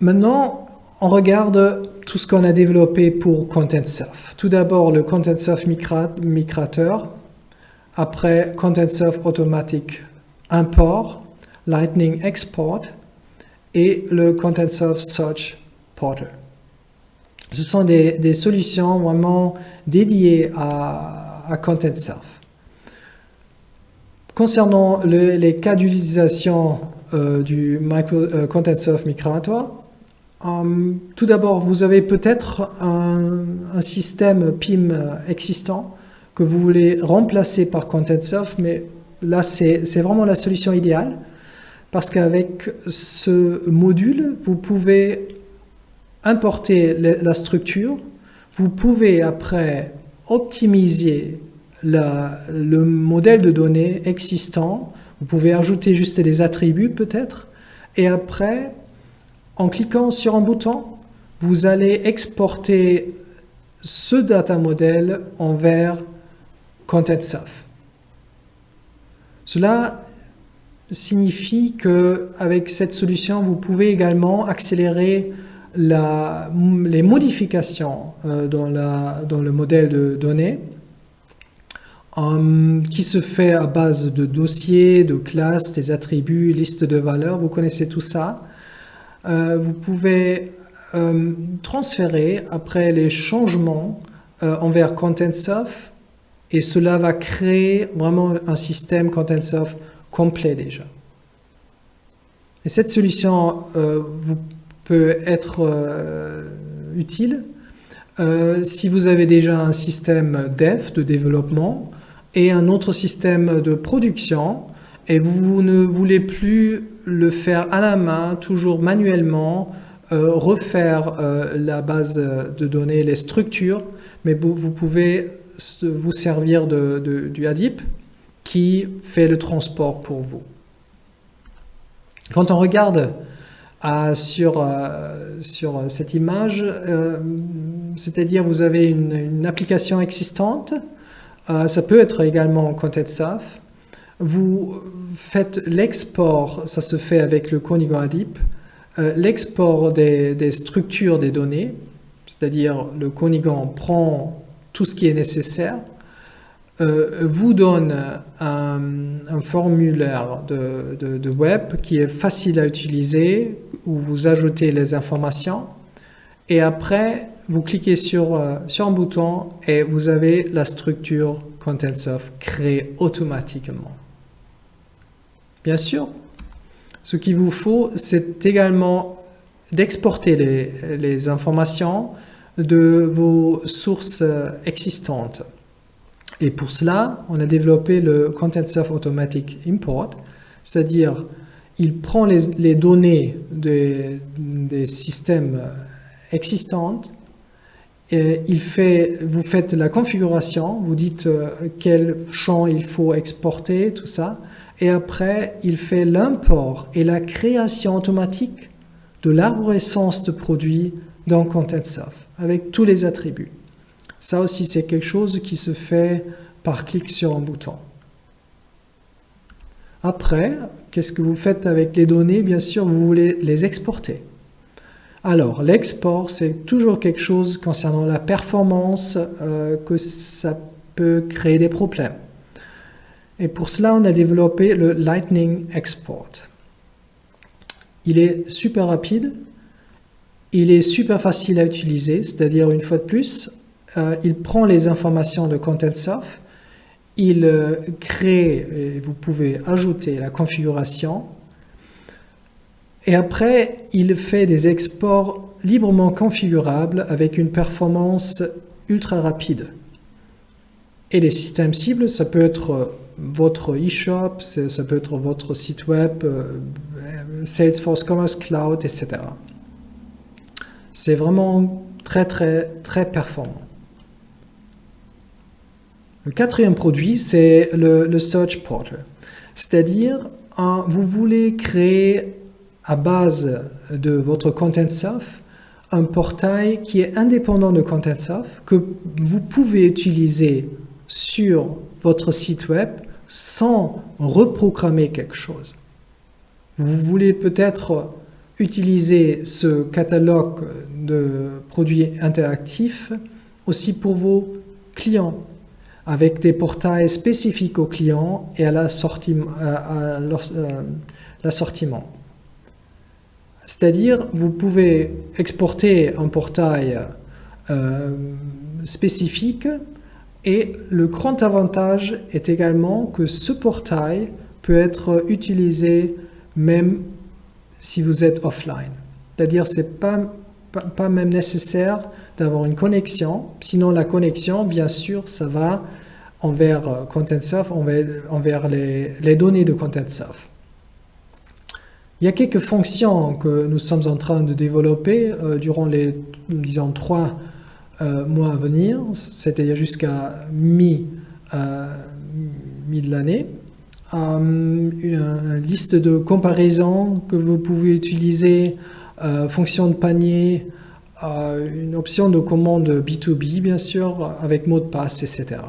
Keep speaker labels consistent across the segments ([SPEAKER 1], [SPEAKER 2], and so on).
[SPEAKER 1] Maintenant, on regarde tout ce qu'on a développé pour ContentSurf. Tout d'abord, le ContentSurf migrateur, après ContentSurf Automatic Import, Lightning Export et le ContentSurf Search Portal. Ce sont des solutions vraiment dédiées à ContentSurf. Concernant les cas d'utilisation du ContentSurf Migrator, tout d'abord, vous avez peut-être un système PIM existant que vous voulez remplacer par ContentSurf, mais là, c'est vraiment la solution idéale parce qu'avec ce module, vous pouvez importer la structure, vous pouvez après optimiser le modèle de données existant, vous pouvez ajouter juste des attributs peut-être, et après, en cliquant sur un bouton, vous allez exporter ce data model vers ContentSurf. Cela signifie qu'avec cette solution, vous pouvez également accélérer les modifications dans le modèle de données qui se fait à base de dossiers, de classes, des attributs, listes de valeurs. Vous connaissez tout ça. Vous pouvez transférer après les changements envers ContentSurf et cela va créer vraiment un système ContentSurf complet déjà. Et cette solution peut être utile si vous avez déjà un système dev de développement et un autre système de production et vous ne voulez plus le faire à la main, toujours manuellement, refaire la base de données, les structures, mais vous pouvez vous servir du ADIP qui fait le transport pour vous. Quand on regarde sur cette image, c'est-à-dire vous avez une application existante, ça peut être également ContentSurf. Vous faites l'export, ça se fait avec le Conigo ADIP, l'export des structures des données, c'est-à-dire le Conigon prend tout ce qui est nécessaire, vous donne un formulaire de web qui est facile à utiliser, où vous ajoutez les informations, et après, vous cliquez sur un bouton et vous avez la structure ContentSurf créée automatiquement. Bien sûr, ce qu'il vous faut, c'est également d'exporter les informations de vos sources existantes. Et pour cela, on a développé le ContentSurf Automatic Import, c'est-à-dire il prend les données des systèmes existants, et vous faites la configuration, vous dites quel champ il faut exporter, tout ça, et après il fait l'import et la création automatique de l'arborescence de produits dans ContentSurf, avec tous les attributs. Ça aussi, c'est quelque chose qui se fait par clic sur un bouton. Après, qu'est-ce que vous faites avec les données? Bien sûr, vous voulez les exporter. Alors, l'export, c'est toujours quelque chose concernant la performance que ça peut créer des problèmes. Et pour cela, on a développé le Lightning Export. Il est super rapide, il est super facile à utiliser, c'est-à-dire une fois de plus, il prend les informations de ContentSurf, il crée, et vous pouvez ajouter la configuration, et après, il fait des exports librement configurables avec une performance ultra rapide. Et les systèmes cibles, ça peut être votre e-shop, ça peut être votre site web, Salesforce Commerce Cloud, etc. C'est vraiment très, très, très performant. Le quatrième produit, c'est le Search Portal. C'est-à-dire, vous voulez créer à base de votre ContentSurf un portail qui est indépendant de ContentSurf, que vous pouvez utiliser sur votre site web sans reprogrammer quelque chose. Vous voulez peut-être utiliser ce catalogue de produits interactifs aussi pour vos clients, avec des portails spécifiques aux clients et à l'assortiment. C'est-à-dire, vous pouvez exporter un portail spécifique, et le grand avantage est également que ce portail peut être utilisé même si vous êtes offline. C'est-à-dire, c'est pas même nécessaire d'avoir une connexion. Sinon, la connexion, bien sûr, ça va envers ContentSurf, envers les données de ContentSurf. Il y a quelques fonctions que nous sommes en train de développer durant les, disons, 3 mois à venir, c'est-à-dire jusqu'à mi de l'année. Une liste de comparaison que vous pouvez utiliser, fonction de panier, une option de commande B2B, bien sûr, avec mot de passe, etc.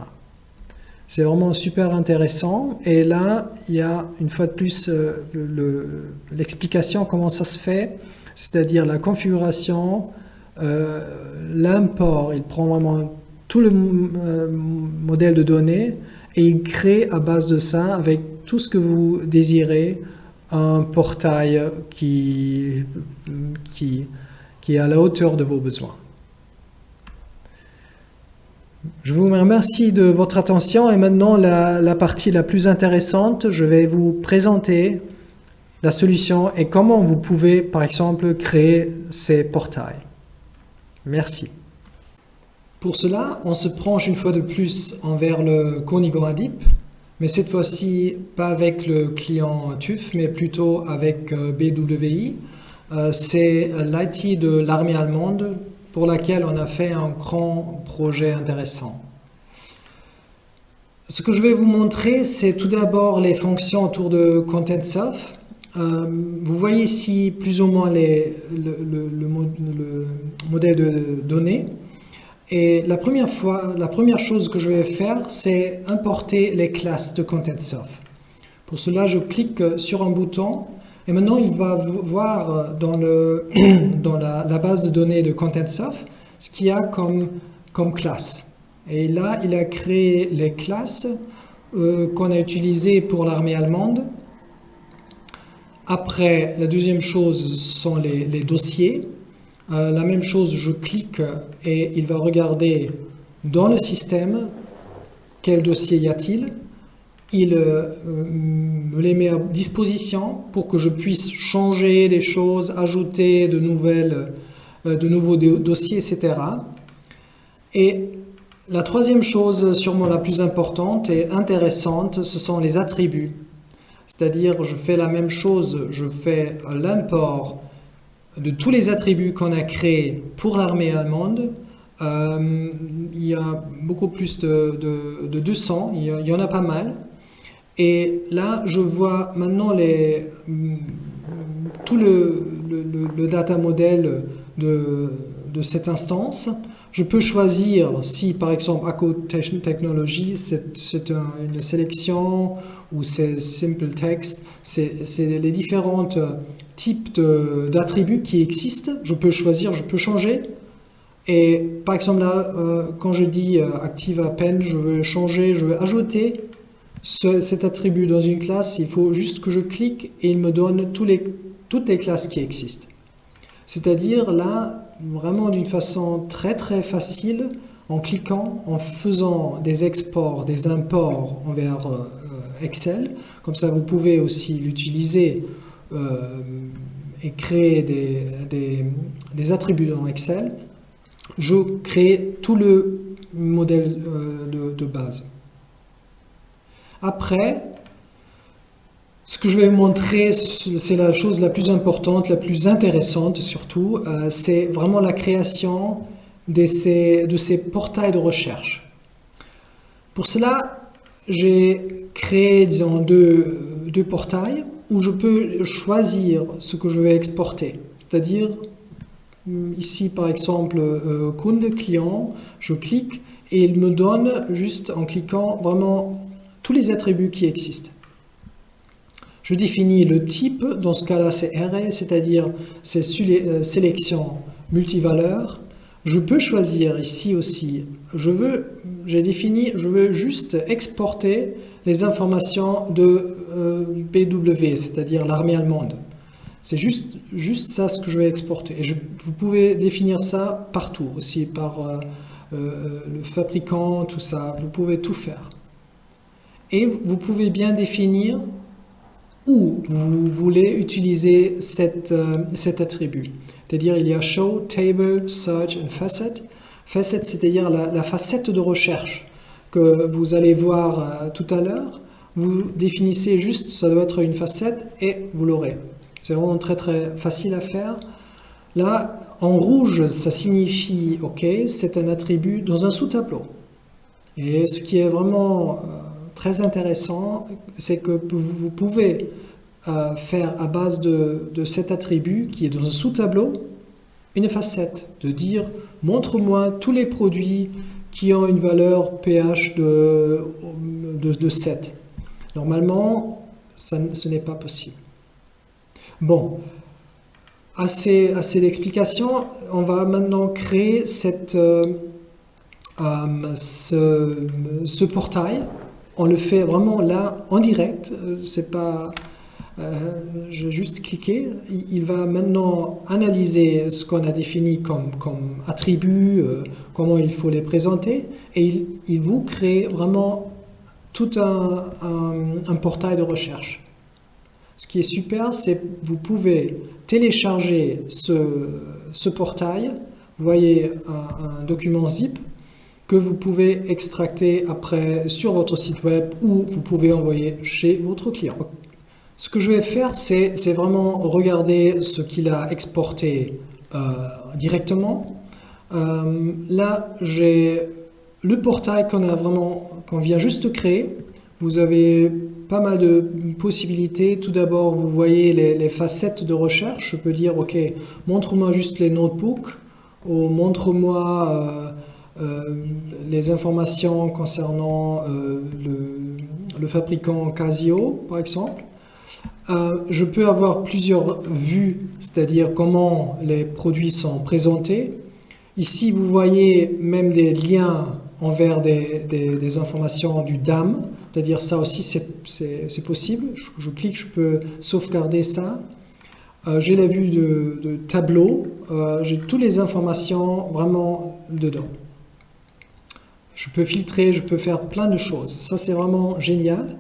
[SPEAKER 1] C'est vraiment super intéressant. Et là, il y a une fois de plus l'explication comment ça se fait, c'est-à-dire la configuration, l'import. Il prend vraiment tout le modèle de données et il crée à base de ça, avec tout ce que vous désirez, un portail qui est à la hauteur de vos besoins. Je vous remercie de votre attention et maintenant la partie la plus intéressante, je vais vous présenter la solution et comment vous pouvez par exemple créer ces portails. Merci. Pour cela, on se penche une fois de plus envers le Konigon Adip, mais cette fois-ci pas avec le client TÜV, mais plutôt avec BWI. C'est l'IT de l'armée allemande pour laquelle on a fait un grand projet intéressant. Ce que je vais vous montrer, c'est tout d'abord les fonctions autour de ContentSurf. Vous voyez ici plus ou moins le modèle de données. Et la première chose que je vais faire, c'est importer les classes de ContentSurf. Pour cela, je clique sur un bouton. Et maintenant, il va voir dans la base de données de ContentSurf ce qu'il y a comme classe. Et là, il a créé les classes qu'on a utilisées pour l'armée allemande. Après, la deuxième chose sont les dossiers. La même chose, je clique et il va regarder dans le système quel dossier y a-t-il. Il me les met à disposition pour que je puisse changer des choses, ajouter de nouveaux dossiers, etc. Et la troisième chose, sûrement la plus importante et intéressante, ce sont les attributs. C'est-à-dire, je fais la même chose, je fais l'import de tous les attributs qu'on a créés pour l'armée allemande. Il y a beaucoup plus de 200, il y en a pas mal. Et là, je vois maintenant tout le data model de cette instance. Je peux choisir si, par exemple, Acco Technology, c'est une sélection ou c'est Simple Text. C'est les différents types d'attributs qui existent. Je peux choisir, je peux changer. Et par exemple, là, quand je dis Active Append, je veux changer, je veux ajouter cet attribut dans une classe, il faut juste que je clique et il me donne toutes les classes qui existent. C'est-à-dire là, vraiment d'une façon très très facile, en cliquant, en faisant des exports, des imports envers Excel. Comme ça, vous pouvez aussi l'utiliser et créer des attributs dans Excel. Je crée tout le modèle de base. Après, ce que je vais vous montrer, c'est la chose la plus importante, la plus intéressante surtout, c'est vraiment la création de ces portails de recherche. Pour cela, j'ai créé, disons, deux portails où je peux choisir ce que je vais exporter. C'est-à-dire, ici par exemple, Kunde, client, je clique et il me donne, juste en cliquant, vraiment tous les attributs qui existent. Je définis le type, dans ce cas-là c'est array, c'est-à-dire c'est sélection multivaleur. Je peux choisir ici aussi, je veux juste exporter les informations de BW, c'est-à-dire l'armée allemande. C'est juste ça ce que je vais exporter. Et vous pouvez définir ça partout, aussi par le fabricant, tout ça, vous pouvez tout faire. Et vous pouvez bien définir où vous voulez utiliser cet attribut. C'est-à-dire il y a show, table, search and facet. Facet, c'est-à-dire la facette de recherche que vous allez voir tout à l'heure. Vous définissez juste, ça doit être une facette et vous l'aurez. C'est vraiment très très facile à faire. Là, en rouge, ça signifie, ok, c'est un attribut dans un sous-tableau. Et ce qui est vraiment très intéressant, c'est que vous pouvez faire à base de cet attribut qui est dans un sous-tableau, une facette, de dire montre-moi tous les produits qui ont une valeur pH de 7. Normalement, ce n'est pas possible. Bon, assez d'explications. On va maintenant créer ce portail. On le fait vraiment là en direct. C'est pas, je vais juste cliquer. Il va maintenant analyser ce qu'on a défini comme attribut, comment il faut les présenter, et il vous crée vraiment tout un portail de recherche. Ce qui est super, c'est que vous pouvez télécharger ce portail. Vous voyez un document zip que vous pouvez extracter après sur votre site web ou vous pouvez envoyer chez votre client. Ce que je vais faire, c'est vraiment regarder ce qu'il a exporté directement. Là, j'ai le portail qu'on vient juste de créer. Vous avez pas mal de possibilités. Tout d'abord, vous voyez les facettes de recherche. Je peux dire, ok, montre-moi juste les notebooks ou montre-moi les informations concernant le fabricant Casio, par exemple. Je peux avoir plusieurs vues, c'est-à-dire comment les produits sont présentés. Ici, vous voyez même des liens envers des informations du DAM, c'est-à-dire ça aussi c'est possible. Je clique, je peux sauvegarder ça. J'ai la vue de tableau, j'ai toutes les informations vraiment dedans. Je peux filtrer, je peux faire plein de choses. Ça c'est vraiment génial.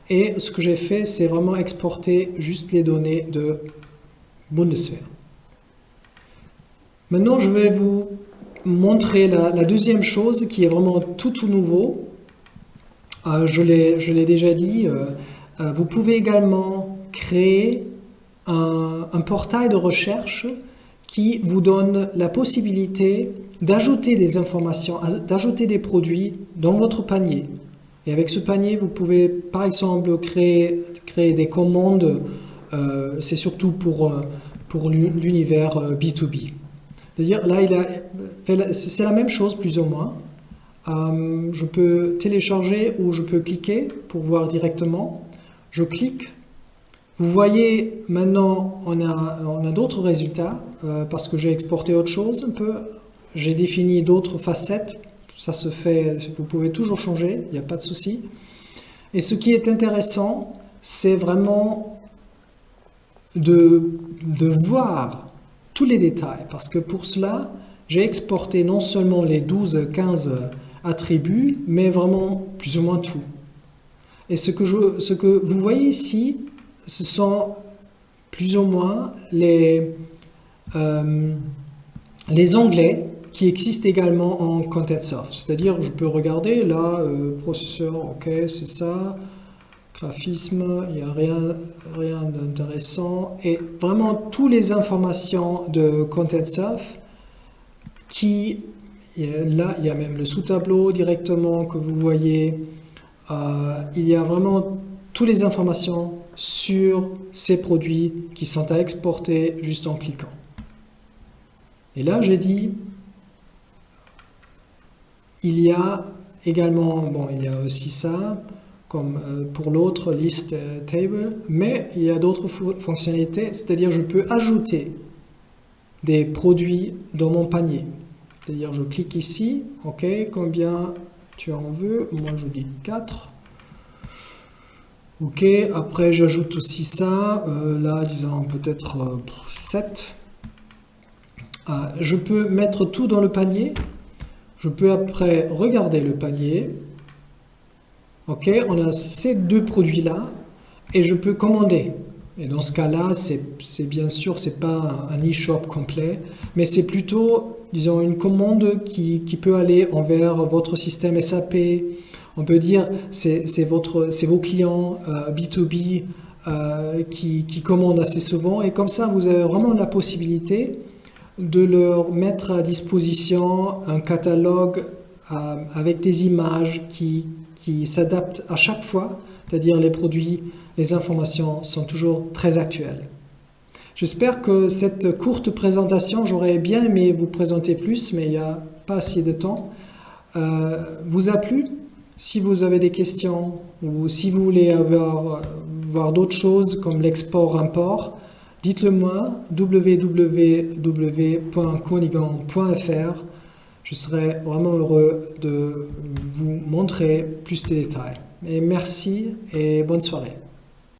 [SPEAKER 1] Et ce que j'ai fait, c'est vraiment exporter juste les données de Bundeswehr. Maintenant, je vais vous montrer la deuxième chose qui est vraiment tout nouveau. Je l'ai déjà dit, vous pouvez également créer un portail de recherche qui vous donne la possibilité d'ajouter des informations, d'ajouter des produits dans votre panier. Et avec ce panier, vous pouvez par exemple créer des commandes, c'est surtout pour l'univers B2B. C'est-à-dire, là, c'est la même chose plus ou moins. Je peux télécharger ou je peux cliquer pour voir directement. Je clique. Vous voyez, maintenant, on a d'autres résultats parce que j'ai exporté autre chose un peu. J'ai défini d'autres facettes. Ça se fait, vous pouvez toujours changer, il n'y a pas de souci. Et ce qui est intéressant, c'est vraiment de voir tous les détails. Parce que pour cela, j'ai exporté non seulement les 12-15 attributs, mais vraiment plus ou moins tout. Et ce que vous voyez ici, ce sont plus ou moins les onglets qui existent également en ContentSoft. C'est-à-dire, je peux regarder là, processeur, ok, c'est ça, graphisme, il n'y a rien d'intéressant. Et vraiment, toutes les informations de ContentSoft là, il y a même le sous-tableau directement que vous voyez. Il y a vraiment toutes les informations sur ces produits qui sont à exporter juste en cliquant. Et là, j'ai dit, il y a également, bon, il y a aussi ça, comme pour l'autre list table, mais il y a d'autres fonctionnalités, c'est-à-dire je peux ajouter des produits dans mon panier. C'est-à-dire je clique ici, ok, combien tu en veux, moi je dis 4. Ok, après j'ajoute aussi ça, là disons peut-être 7. Je peux mettre tout dans le panier, je peux après regarder le panier. Ok, on a ces deux produits-là et je peux commander. Et dans ce cas-là, c'est bien sûr, c'est pas un e-shop complet, mais c'est plutôt, disons, une commande qui peut aller envers votre système SAP. On peut dire, c'est vos clients B2B qui commandent assez souvent. Et comme ça, vous avez vraiment la possibilité de leur mettre à disposition un catalogue avec des images qui s'adaptent à chaque fois, c'est-à-dire les produits, les informations sont toujours très actuelles. J'espère que cette courte présentation, j'aurais bien aimé vous présenter plus, mais il n'y a pas assez de temps, vous a plu. Si vous avez des questions ou si vous voulez voir d'autres choses comme l'export-import, dites-le moi, www.koenigan.fr. Je serai vraiment heureux de vous montrer plus de détails. Et merci et bonne soirée.